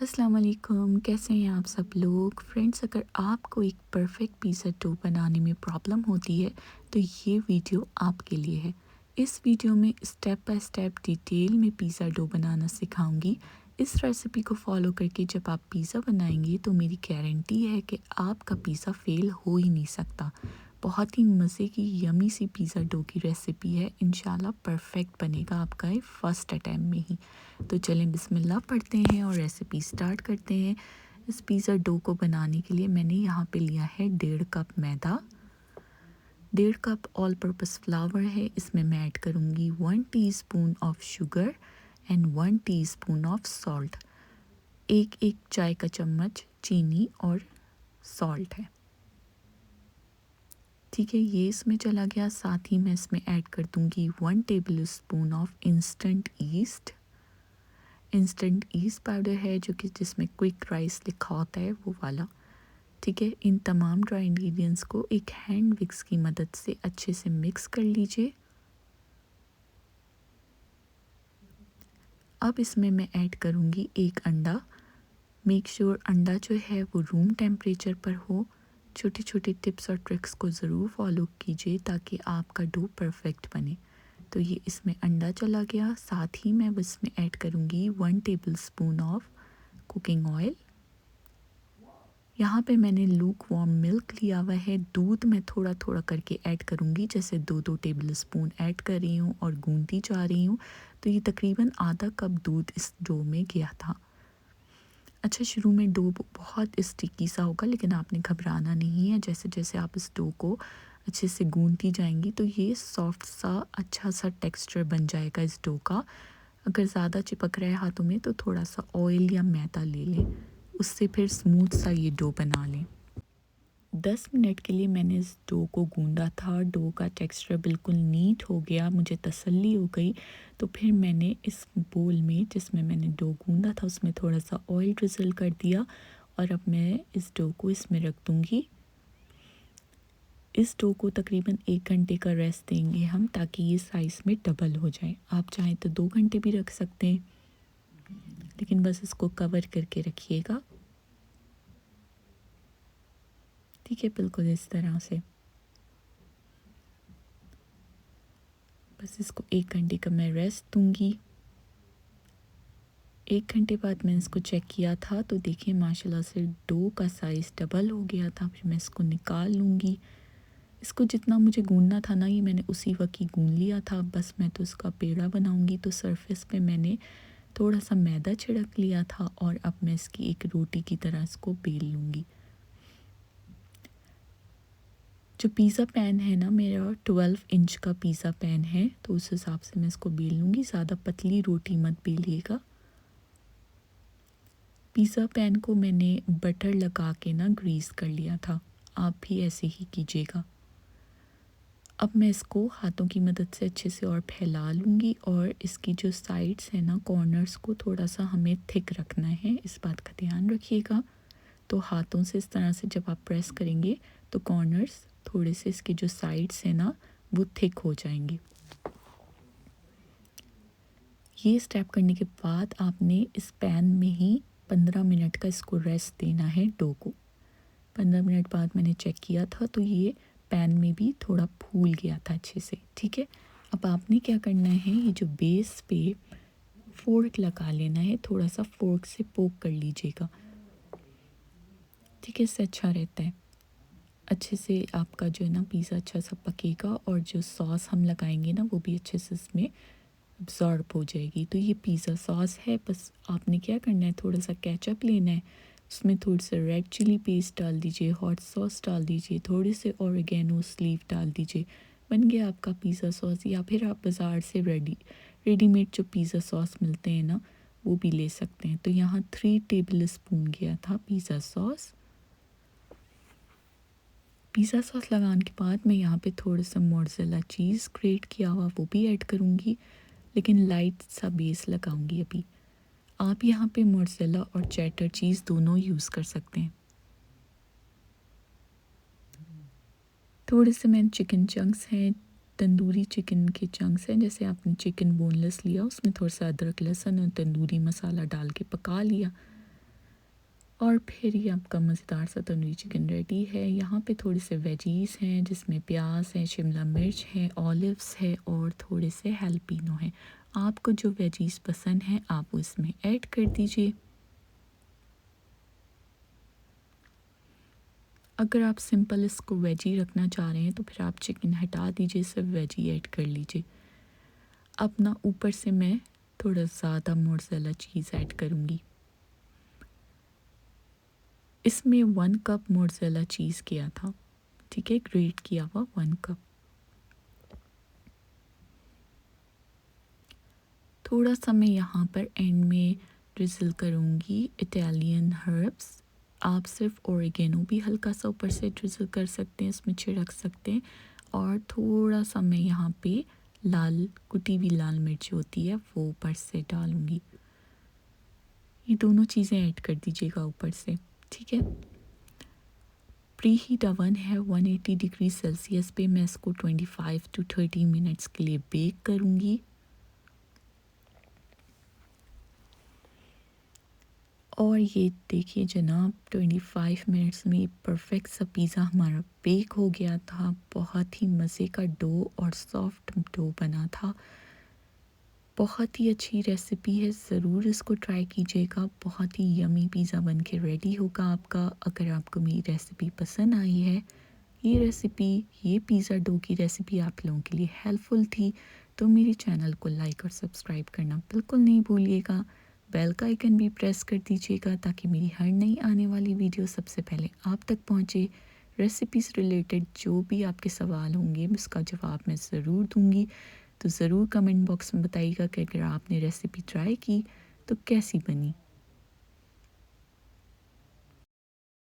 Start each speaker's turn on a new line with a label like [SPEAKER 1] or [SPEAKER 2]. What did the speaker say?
[SPEAKER 1] अस्सलाम वालेकुम, कैसे हैं आप सब लोग फ्रेंड्स। अगर आपको एक परफेक्ट पिज़्ज़ा डो बनाने में प्रॉब्लम होती है तो ये वीडियो आपके लिए है। इस वीडियो में स्टेप बाय स्टेप डिटेल में पिज़्ज़ा डो बनाना सिखाऊंगी। इस रेसिपी को फॉलो करके जब आप पिज़्ज़ा बनाएंगे तो मेरी गारंटी है कि आपका पिज़्ज़ा फेल हो ही नहीं सकता। बहुत ही मज़े की यमी सी पिज़्ज़ा डो की रेसिपी है, इंशाल्लाह परफेक्ट बनेगा आपका ये फर्स्ट अटैम्प्ट में ही। तो चलें बिस्मिल्लाह पढ़ते हैं और रेसिपी स्टार्ट करते हैं। इस पिज़्ज़ा डो को बनाने के लिए मैंने यहाँ पे लिया है 1.5 कप मैदा, 1.5 कप ऑल पर्पस फ्लावर है। इसमें मैं ऐड करूँगी 1 teaspoon of sugar and 1 teaspoon of salt. एक एक चाय का चम्मच चीनी और सॉल्ट है। ठीक है, ये इसमें चला गया। साथ ही मैं इसमें ऐड कर दूँगी 1 table spoon of instant east powder है, जो कि जिसमें क्विक राइस लिखा होता है वो वाला। ठीक है, इन तमाम ड्राई इंग्रेडिएंट्स को एक हैंड विक्स की मदद से अच्छे से मिक्स कर लीजिए। अब इसमें मैं ऐड करूँगी एक अंडा। मेक श्योर अंडा जो है वो रूम टेम्परेचर पर हो। छोटी छोटी टिप्स और ट्रिक्स को ज़रूर फॉलो कीजिए ताकि आपका डो परफेक्ट बने। तो ये इसमें अंडा चला गया। साथ ही मैं इसमें ऐड करूँगी 1 table spoon of cooking oil. यहाँ पे मैंने लूक वार्म मिल्क लिया हुआ है। दूध मैं थोड़ा थोड़ा करके ऐड करूँगी, जैसे 2-2 टेबल स्पून ऐड कर रही हूँ और गूंथती जा रही हूँ। तो ये तकरीबन आधा कप दूध इस डो में गया था। अच्छा, शुरू में डो बहुत स्टिकी सा होगा, लेकिन आपने घबराना नहीं है। जैसे जैसे आप इस डो को अच्छे से गूंथती जाएंगी तो ये सॉफ्ट सा अच्छा सा टेक्सचर बन जाएगा इस डो का। अगर ज़्यादा चिपक रहा है हाथों में तो थोड़ा सा ऑयल या मैदा ले लें, उससे फिर स्मूथ सा ये डो बना लें। 10 मिनट के लिए मैंने इस डो को गूंदा था। डो का टेक्सचर बिल्कुल नीट हो गया, मुझे तसल्ली हो गई। तो फिर मैंने इस बोल में जिसमें मैंने डो गूंदा था उसमें थोड़ा सा ऑयल ड्रिजल कर दिया और अब मैं इस डो को इसमें रख दूँगी। इस डो को तकरीबन 1 घंटे का रेस्ट देंगे हम, ताकि ये साइज़ में डबल हो जाए। आप चाहें तो 2 घंटे भी रख सकते हैं, लेकिन बस इसको कवर करके रखिएगा। ठीक है, बिल्कुल इस तरह से। बस इसको 1 घंटे का मैं रेस्ट दूंगी। 1 घंटे बाद मैंने इसको चेक किया था तो देखिए माशाल्लाह से डो का साइज़ डबल हो गया था। फिर मैं इसको निकाल लूँगी। इसको जितना मुझे गूंदना था ना, ये मैंने उसी वक्त ही गूंद लिया था। बस मैं तो इसका पेड़ा बनाऊँगी, तो सरफेस पे मैंने थोड़ा सा मैदा छिड़क लिया था और अब मैं इसकी एक रोटी की तरह इसको बेल लूँगी। जो पिज़्ज़ा पैन है ना मेरा 12 इंच का पिज़्ज़ा पैन है, तो उस हिसाब से मैं इसको बेल लूँगी। ज़्यादा पतली रोटी मत बेलिएगा। पिज़्ज़ा पैन को मैंने बटर लगा के ना ग्रीस कर लिया था, आप भी ऐसे ही कीजिएगा। अब मैं इसको हाथों की मदद से अच्छे से और फैला लूँगी और इसकी जो साइड्स हैं ना, कॉर्नर्स को थोड़ा सा हमें थिक रखना है, इस बात का ध्यान रखिएगा। तो हाथों से इस तरह से जब आप प्रेस करेंगे तो कॉर्नर्स थोड़े से, इसके जो साइड्स हैं ना, वो थिक हो जाएंगे। ये स्टेप करने के बाद आपने इस पैन में ही 15 मिनट का इसको रेस्ट देना है डो को। 15 मिनट बाद मैंने चेक किया था तो ये पैन में भी थोड़ा फूल गया था अच्छे से। ठीक है, अब आपने क्या करना है, ये जो बेस पे फोर्क लगा लेना है, थोड़ा सा फोर्क से पोक कर लीजिएगा। ठीक है, इससे अच्छा रहता है। अच्छे से आपका जो है ना पिज़्ज़ा अच्छा सा पकेगा और जो सॉस हम लगाएंगे ना वो भी अच्छे से इसमें अब्ज़ॉर्ब हो जाएगी। तो ये पिज़्ज़ा सॉस है। बस आपने क्या करना है, थोड़ा सा केचप लेना है, उसमें थोड़ी सा रेड चिली पेस्ट डाल दीजिए, हॉट सॉस डाल दीजिए, थोड़े से ऑरिगेनो लीफ डाल दीजिए। बन गया आपका पिज़्ज़ा सॉस। या फिर आप बाज़ार से रेडीमेड जो पिज़्ज़ा सॉस मिलते हैं ना, वो भी ले सकते हैं। तो यहाँ 3 टेबल स्पून गया था पिज़्ज़ा सॉस। पिज़्ज़ा सॉस लगाने के बाद मैं यहाँ पे थोड़ा सा मोज़रेला चीज़ ग्रेट किया हुआ वो भी ऐड करूँगी, लेकिन लाइट सा बेस लगाऊंगी अभी। आप यहाँ पे मोज़रेला और चेडर चीज़ दोनों यूज़ कर सकते हैं। थोड़े से मैंने चिकन चंक्स हैं, तंदूरी चिकन के चंक्स हैं। जैसे आपने चिकन बोनलेस लिया, उसमें थोड़ा सा अदरक लहसुन और तंदूरी मसाला डाल के पका लिया। और फिर ये आपका मज़ेदार सा तंदूरी चिकन रेडी है। यहाँ पे थोड़े से वेजीज़ हैं जिसमें प्याज है, शिमला मिर्च है, ऑलिव्स है और थोड़े से हैलपिनो है। आपको जो वेजीज़ पसंद हैं आप उसमें ऐड कर दीजिए। अगर आप सिंपल इसको वेजी रखना चाह रहे हैं तो फिर आप चिकन हटा दीजिए, सिर्फ वेजी ऐड कर लीजिए। अब ना ऊपर से मैं थोड़ा ज़्यादा मोज़रेला चीज़ ऐड करूँगी। इसमें 1 कप मोज़रेला चीज़ किया था, ठीक है, ग्रेट किया हुआ 1 कप। थोड़ा सा मैं यहाँ पर एंड में ड्रिज़ल करूँगी इटालियन हर्ब्स। आप सिर्फ ओरिगेनो भी हल्का सा ऊपर से ड्रिज़ल कर सकते हैं, इसमें छिड़क सकते हैं। और थोड़ा सा मैं यहाँ पे लाल कुटी हुई लाल मिर्च होती है वो ऊपर से डालूँगी। ये दोनों चीज़ें ऐड कर दीजिएगा ऊपर से, ठीक है। प्री हीट अवन है 180 डिग्री सेल्सियस पे। मैं इसको 25 टू 30 मिनट्स के लिए बेक करूँगी। और ये देखिए जनाब 25 मिनट्स में परफेक्ट सा पिज़्ज़ा हमारा बेक हो गया था। बहुत ही मज़े का डो और सॉफ्ट डो बना था। बहुत ही अच्छी रेसिपी है, ज़रूर इसको ट्राई कीजिएगा। बहुत ही यमी पिज़्ज़ा बन के रेडी होगा आपका। अगर आपको मेरी रेसिपी पसंद आई है, ये रेसिपी, ये पिज़्ज़ा डो की रेसिपी आप लोगों के लिए हेल्पफुल थी, तो मेरे चैनल को लाइक और सब्सक्राइब करना बिल्कुल नहीं भूलिएगा। बेल का आइकन भी प्रेस कर दीजिएगा ताकि मेरी हर नई आने वाली वीडियो सबसे पहले आप तक पहुँचे। रेसिपी से रिलेटेड जो भी आपके सवाल होंगे उसका जवाब मैं ज़रूर दूँगी। तो ज़रूर कमेंट बॉक्स में बताइएगा कि अगर आपने रेसिपी ट्राई की तो कैसी बनी।